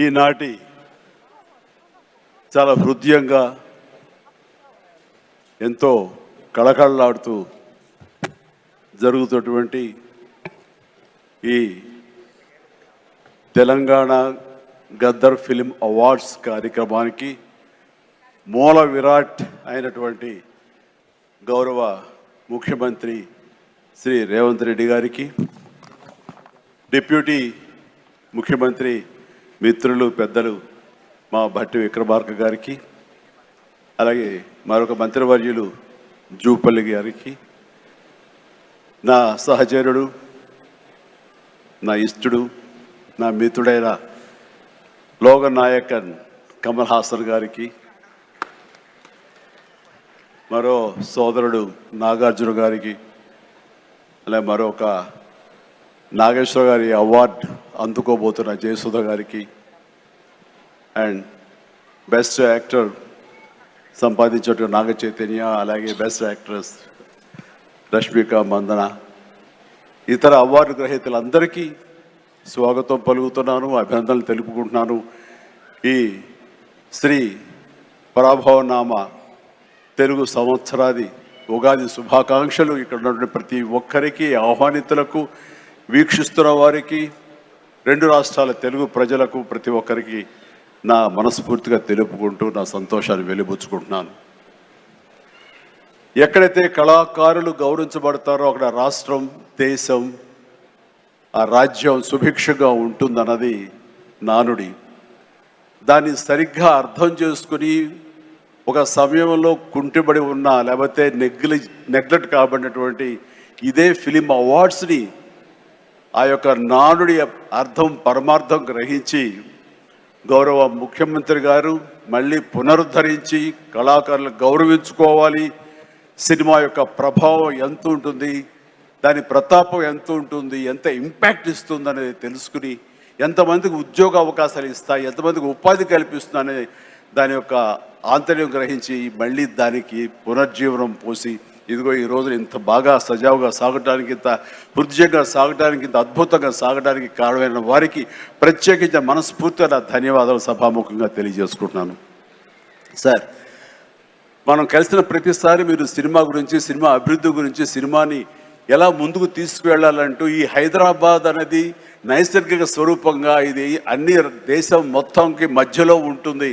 ఈనాటి చాలా హృదయంగా ఎంతో కళకళలాడుతూ జరుగుతున్నటువంటి ఈ తెలంగాణ గద్దర్ ఫిల్మ్ అవార్డ్స్ కార్యక్రమానికి మూల విరాట్ అయినటువంటి గౌరవ ముఖ్యమంత్రి శ్రీ రేవంత్ రెడ్డి గారికి, డిప్యూటీ ముఖ్యమంత్రి మిత్రులు పెద్దలు మా భట్టి విక్రమార్క గారికి, అలాగే మరొక మంత్రివర్యులు జూపల్లి గారికి, నా సహచరుడు, నా ఇష్టడు, నా మిత్రుడైన లోకనాయకన్ కమల్ హాసన్ గారికి, మరో సోదరుడు నాగార్జున గారికి, అలాగే మరొక నాగేశ్వర గారి అవార్డు అందుకోబోతున్న జయసుధ గారికి, and best actor సంపాదించేటువంటి Naga Chaitanya, అలాగే బెస్ట్ యాక్ట్రెస్ రష్మిక మందన, ఇతర అవార్డు గ్రహీతలందరికీ స్వాగతం పలుకుతున్నాను, అభినందనలు తెలుపుకుంటున్నాను. ఈ శ్రీ పరాభవనామ తెలుగు సంవత్సరాది ఉగాది శుభాకాంక్షలు ఇక్కడ ఉన్నటువంటి ప్రతి ఒక్కరికి, ఆహ్వానితులకు, వీక్షిస్తున్న వారికి, రెండు రాష్ట్రాల తెలుగు ప్రజలకు ప్రతి ఒక్కరికి నా మనస్ఫూర్తిగా తెలుపుకుంటూ నా సంతోషాన్ని వెలిబుచ్చుకుంటున్నాను. ఎక్కడైతే కళాకారులు గౌరవించబడతారో అక్కడ రాష్ట్రం, దేశం, ఆ రాజ్యం సుభిక్షగా ఉంటుందన్నది నానుడి. దాన్ని సరిగ్గా అర్థం చేసుకుని ఒక సమయంలో కుంటిబడి ఉన్న, లేకపోతే నెగ్లెక్ట్ కాబడినటువంటి ఇదే ఫిలిం అవార్డ్స్ని ఆ యొక్క నానుడి అర్థం పరమార్థం గ్రహించి గౌరవ ముఖ్యమంత్రి గారు మళ్ళీ పునరుద్ధరించి కళాకారులు గౌరవించుకోవాలి, సినిమా యొక్క ప్రభావం ఎంత ఉంటుంది, దాని ప్రతాపం ఎంత ఉంటుంది, ఎంత ఇంపాక్ట్ ఇస్తుంది అనేది తెలుసుకుని ఎంతమందికి ఉద్యోగ అవకాశాలు ఇస్తాయి, ఎంతమందికి ఉపాధి కల్పిస్తుందనే దాని యొక్క ఆంతర్యం గ్రహించి మళ్ళీ దానికి పునర్జీవనం పోసి ఇదిగో ఈ రోజున ఇంత బాగా సజావుగా సాగడానికి, ఇంత హృదయంగా సాగడానికి, ఇంత అద్భుతంగా సాగడానికి కారణమైన వారికి ప్రత్యేకించిన మనస్ఫూర్తిగా నా ధన్యవాదాలు సభాముఖంగా తెలియజేసుకుంటున్నాను. సార్, మనం కలిసిన ప్రతిసారి మీరు సినిమా గురించి, సినిమా అభివృద్ధి గురించి, సినిమాని ఎలా ముందుకు తీసుకువెళ్ళాలంటూ ఈ హైదరాబాద్ అనేది నైసర్గిక స్వరూపంగా ఇది అన్ని దేశం మొత్తంకి మధ్యలో ఉంటుంది,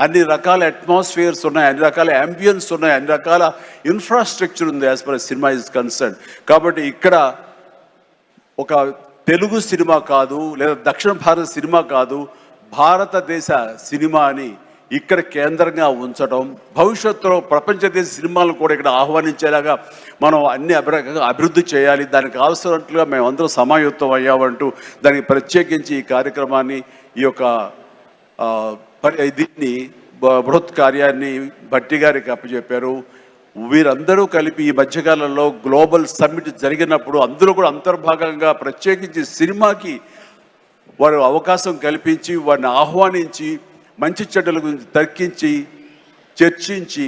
అన్ని రకాల అట్మాస్ఫియర్స్ ఉన్నాయి, అన్ని రకాల అంబియన్స్ ఉన్నాయి, అన్ని రకాల ఇన్ఫ్రాస్ట్రక్చర్ ఉంది as per cinema is concern. కాబట్టి ఇక్కడ ఒక తెలుగు సినిమా కాదు, లేదా దక్షిణ భారత సినిమా కాదు, భారతదేశ సినిమా అని ఇక్కడ కేంద్రంగా ఉంచడం, భవిష్యత్తులో ప్రపంచ దేశ సినిమాలను కూడా ఇక్కడ ఆహ్వానించేలాగా మనం అన్ని అభివృద్ధి చేయాలి, దానికి అవసరట్లుగా మేమందరం సమాయుత్తం అయ్యామంటూ దానికి ప్రత్యేకించి ఈ కార్యక్రమాన్ని, ఈ యొక్క దీన్ని బృహత్ కార్యాన్ని భట్టి గారికి అప్పచెప్పారు. వీరందరూ కలిపి ఈ మధ్యకాలంలో గ్లోబల్ సమ్మిట్ జరిగినప్పుడు అందులో కూడా అంతర్భాగంగా ప్రత్యేకించి సినిమాకి వారు అవకాశం కల్పించి వారిని ఆహ్వానించి మంచి చెడ్డల గురించి తర్కించి చర్చించి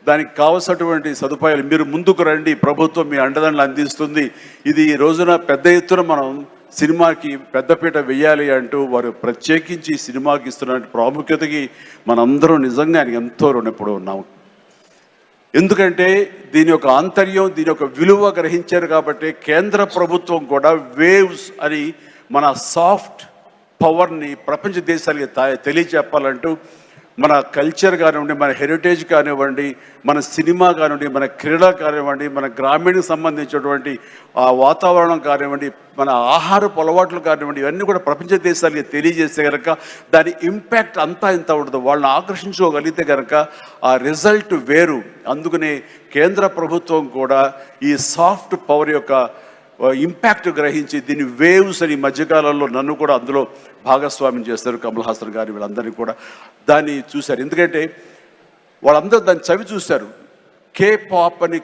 దానికి కావలసినటువంటి సదుపాయాలు మీరు ముందుకు రండి, ప్రభుత్వం మీ అండదండలు అందిస్తుంది, ఇది ఈ రోజున పెద్ద ఎత్తున మనం సినిమాకి పెద్దపీట వేయాలి అంటూ వారు ప్రత్యేకించి సినిమాకి ఇస్తున్న ప్రాముఖ్యతకి మనందరం నిజంగా ఆయనకి ఎంతో రుణపడి ఉన్నాం. ఎందుకంటే దీని యొక్క ఆంతర్యం, దీని యొక్క విలువ గ్రహించారు కాబట్టి కేంద్ర ప్రభుత్వం కూడా వేవ్స్ అని మన సాఫ్ట్ పవర్ని ప్రపంచ దేశాలకి తెలియచెప్పాలంటూ మన కల్చర్ కానివ్వండి, మన హెరిటేజ్ కానివ్వండి, మన సినిమా కానివ్వండి, మన క్రీడ కానివ్వండి, మన గ్రామీణకు సంబంధించినటువంటి ఆ వాతావరణం కానివ్వండి, మన ఆహారపు అలవాట్లు కానివ్వండి, ఇవన్నీ కూడా ప్రపంచ దేశాలకి తెలియజేస్తే కనుక దాని ఇంపాక్ట్ అంతా ఇంత ఉండదు. వాళ్ళని ఆకర్షించుకోగలిగితే కనుక ఆ రిజల్ట్ వేరు. అందుకనే కేంద్ర ప్రభుత్వం కూడా ఈ సాఫ్ట్ పవర్ యొక్క ఇంపాక్ట్ గ్రహించి దీన్ని వేవ్స్ అని మధ్యకాలంలో నన్ను కూడా అందులో భాగస్వామ్యం చేస్తారు, కమల్ హాసన్ గారు, వీళ్ళందరినీ కూడా దాన్ని చూశారు. ఎందుకంటే వాళ్ళందరూ దాన్ని చవి చూశారు. కే పాప్ అని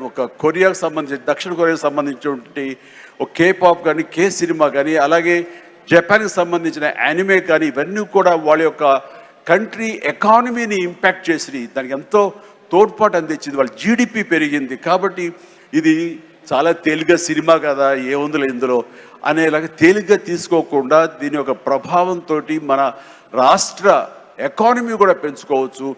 ఒక కొరియాకు సంబంధించి, దక్షిణ కొరియాకు సంబంధించినటువంటి ఒక కే పాప్ కానీ, కే సినిమా కానీ, అలాగే జపాన్కి సంబంధించిన యానిమే కానీ, ఇవన్నీ కూడా వాళ్ళ యొక్క కంట్రీ ఎకానమీని ఇంపాక్ట్ చేసి దానికి ఎంతో తోడ్పాటు అందించింది, వాళ్ళ జీడిపి పెరిగింది. కాబట్టి ఇది చాలా తేలిగ్గా సినిమా కదా, ఏముందిలే ఇందులో అనేలాగా తేలిగ్గా తీసుకోకుండా దీని యొక్క ప్రభావంతో మన రాష్ట్ర ఎకానమీ కూడా పెంచుకోవచ్చు.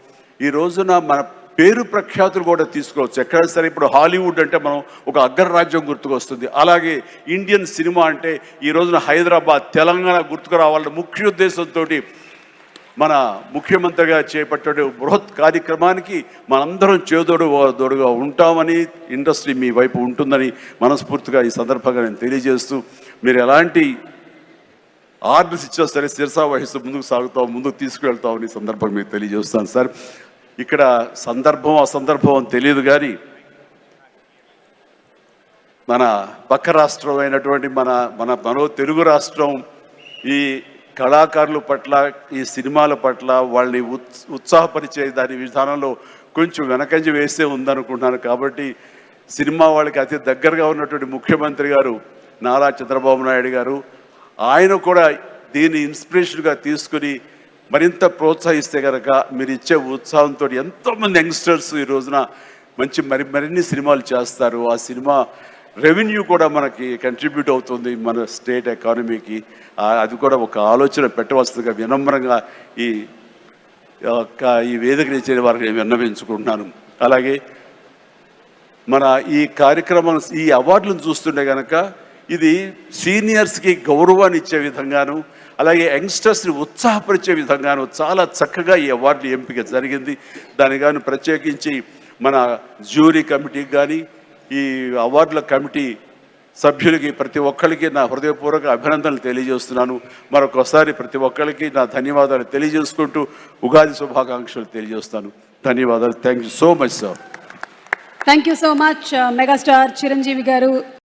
ఈ రోజున మన పేరు ప్రఖ్యాతులు కూడా తీసుకోవచ్చు. ఎక్కడైనా సరే ఇప్పుడు హాలీవుడ్ అంటే మనం ఒక అగ్రరాజ్యం గుర్తుకొస్తుంది. అలాగే ఇండియన్ సినిమా అంటే ఈ రోజున హైదరాబాద్, తెలంగాణ గుర్తుకు రావాలన్న ముఖ్య ఉద్దేశంతో మన ముఖ్యమంత్రిగా చేపట్టే బృహత్ కార్యక్రమానికి మనందరం చేదోడుగా ఉంటామని, ఇండస్ట్రీ మీ వైపు ఉంటుందని మనస్ఫూర్తిగా ఈ సందర్భంగా నేను తెలియజేస్తూ, మీరు ఎలాంటి ఆర్డర్స్ ఇచ్చినా సరే శిరసా వహిస్తూ ముందుకు తీసుకువెళ్తామని సందర్భంగా మీకు తెలియజేస్తాను సార్. ఇక్కడ సందర్భం అసందర్భం అని తెలియదు కానీ మన పక్క రాష్ట్రం అయినటువంటి మనో తెలుగు రాష్ట్రం ఈ కళాకారుల పట్ల, ఈ సినిమాల పట్ల వాళ్ళని ఉత్సాహపరిచే దాని విధానంలో కొంచెం వెనకంజ వేసే ఉందనుకుంటున్నాను. కాబట్టి సినిమా వాళ్ళకి అతి దగ్గరగా ఉన్నటువంటి ముఖ్యమంత్రి గారు నారా చంద్రబాబు నాయుడు గారు, ఆయన కూడా దీన్ని ఇన్స్పిరేషన్గా తీసుకుని మరింత ప్రోత్సహిస్తే కనుక మీరు ఇచ్చే ఉత్సాహంతో ఎంతోమంది యంగ్స్టర్స్ ఈ రోజున మరిన్ని సినిమాలు చేస్తారు. ఆ సినిమా రెవెన్యూ కూడా మనకి కంట్రిబ్యూట్ అవుతుంది మన స్టేట్ ఎకానమీకి. అది కూడా ఒక ఆలోచన పెట్టవలసిందిగా వినమ్రంగా ఈ వేదిక ఇచ్చే వారికి నేను విన్నవించుకుంటున్నాను. అలాగే మన ఈ కార్యక్రమం, ఈ అవార్డులను చూస్తుంటే కనుక ఇది సీనియర్స్కి గౌరవాన్ని ఇచ్చే విధంగాను, అలాగే యంగ్స్టర్స్ని ఉత్సాహపరిచే విధంగాను చాలా చక్కగా ఈ అవార్డులు ఎంపిక జరిగింది. దాని కానీ ప్రత్యేకించి మన జ్యూరీ కమిటీకి కానీ, ఈ అవార్డుల కమిటీ సభ్యులకి ప్రతి ఒక్కరికి నా హృదయపూర్వక అభినందనలు తెలియజేస్తున్నాను. మరొకసారి ప్రతి ఒక్కరికి నా ధన్యవాదాలు తెలియజేసుకుంటూ ఉగాది శుభాకాంక్షలు తెలియజేస్తాను. ధన్యవాదాలు. Thank you so much sir. Thank you so much megastar Chiranjeevi గారు.